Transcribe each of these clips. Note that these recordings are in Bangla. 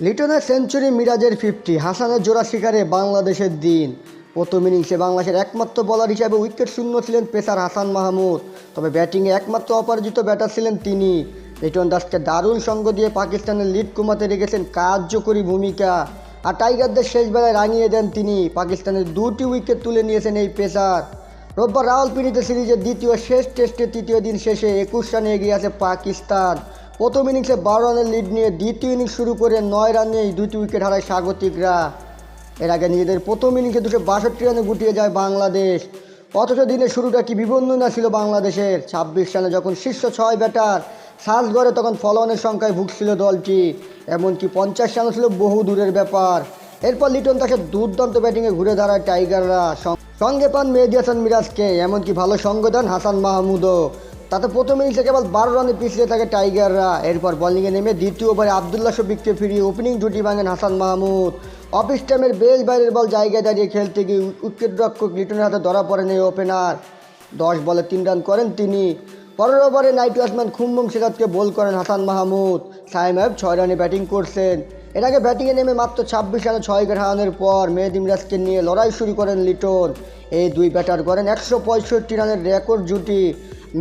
লিটনের সেঞ্চুরি, মিরাজের 50, হাসানের জোড়া শিকারে বাংলাদেশের দিন। প্রথম ইনিংসে বাংলাদেশের একমাত্র বোলার হিসেবে উইকেট শূন্য ছিলেন পেসার হাসান মাহমুদ। তবে ব্যাটিংয়ে একমাত্র অপরাজিত ব্যাটার ছিলেন তিনি। লিটন দাসকে দারুণ সঙ্গ দিয়ে পাকিস্তানের লিড কমাতে রেখেছেন কার্যকরী ভূমিকা। আর টাইগারদের শেষ বেলায় রাঙিয়ে দেন তিনি। পাকিস্তানের 2টি উইকেট তুলে নিয়েছেন এই পেসার। রোববার রাওয়ালপিন্ডিতে সিরিজের দ্বিতীয় শেষ টেস্টের তৃতীয় দিন শেষে 21 রানে এগিয়ে আছে পাকিস্তান। প্রথম ইনিংসে 12 রানের লিড নিয়ে দ্বিতীয় ইনিংস শুরু করে 9 রানেই 2টি উইকেট হারায় স্বাগতিকরা। এর আগে নিজেদের প্রথম ইনিংসে 262 রানে গুটিয়ে যায় বাংলাদেশ। অথচ দিনের শুরুটা কি বিবর্ণনা ছিল বাংলাদেশের। 26 রানে যখন শীর্ষ 6 ব্যাটার সাজ গড়ে তখন ফলোঅনের সংখ্যায় ভুগছিল দলটি। এমনকি 50 রানও ছিল বহু দূরের ব্যাপার। এরপর লিটন দাসের দুর্দান্ত ব্যাটিংয়ে ঘুরে দাঁড়ায় টাইগাররা। সঙ্গে পান মেহেদী হাসান মিরাজকে, এমনকি ভালো সঙ্গ দেন হাসান মাহমুদও। তাতে প্রথম ইনিংসে কেবল 12 রানে পিছিয়ে থাকে টাইগাররা। এরপর বোলিংয়ে নেমে দ্বিতীয় ওভারে আবদুল্লাহ শফিককে ফিরিয়ে ওপেনিং জুটি ভাঙেন হাসান মাহমুদ। অফিস টাইমের বেশ বাইরের বল জায়গায় দাঁড়িয়ে খেলতে গিয়ে উইকেটরক্ষক লিটনের হাতে ধরা পড়েন এই ওপেনার। 10 বলে 3 রান করেন তিনি। পরের ওভারে নাইট ওয়াচম্যান খুম্বুম সিরাজকে বোল করেন হাসান মাহমুদ। সাইম আইয়ুব 6 রানে ব্যাটিং করছেন। এর আগে ব্যাটিংয়ে নেমে মাত্র 26 রানে 6 উইকেট হারানোর পর মেহেদী মিরাজকে নিয়ে লড়াই শুরু করেন লিটন। এই দুই ব্যাটার করেন 165 রানের রেকর্ড জুটি।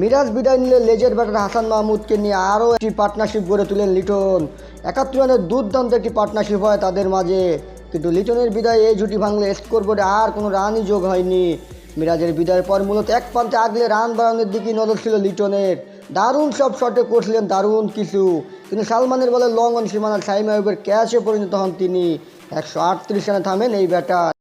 মিরাজ বিদায় নিলে লেজের ব্যাটার হাসান মাহমুদকে নিয়ে আরও একটি পার্টনারশিপ গড়ে তুলেন লিটন। 71 রানের দুর্দান্ত একটি পার্টনারশিপ হয় তাদের মাঝে। কিন্তু লিটনের বিদায় এই জুটি ভাঙলে স্কোরবোর্ডে আর কোনো রানই যোগ হয়নি। মিরাজের বিদায়ের পর মূলত এক প্রান্তে আগলে রান বাড়ানোর দিকেই নজর ছিল লিটনের। দারুণ সব শটে করছিলেন দারুণ কিছু, কিন্তু সালমানের বলে লং অন সীমানার সাইম আইয়ুবের ক্যাচে পরিণত হন তিনি। 138 রানে থামেন এই ব্যাটার।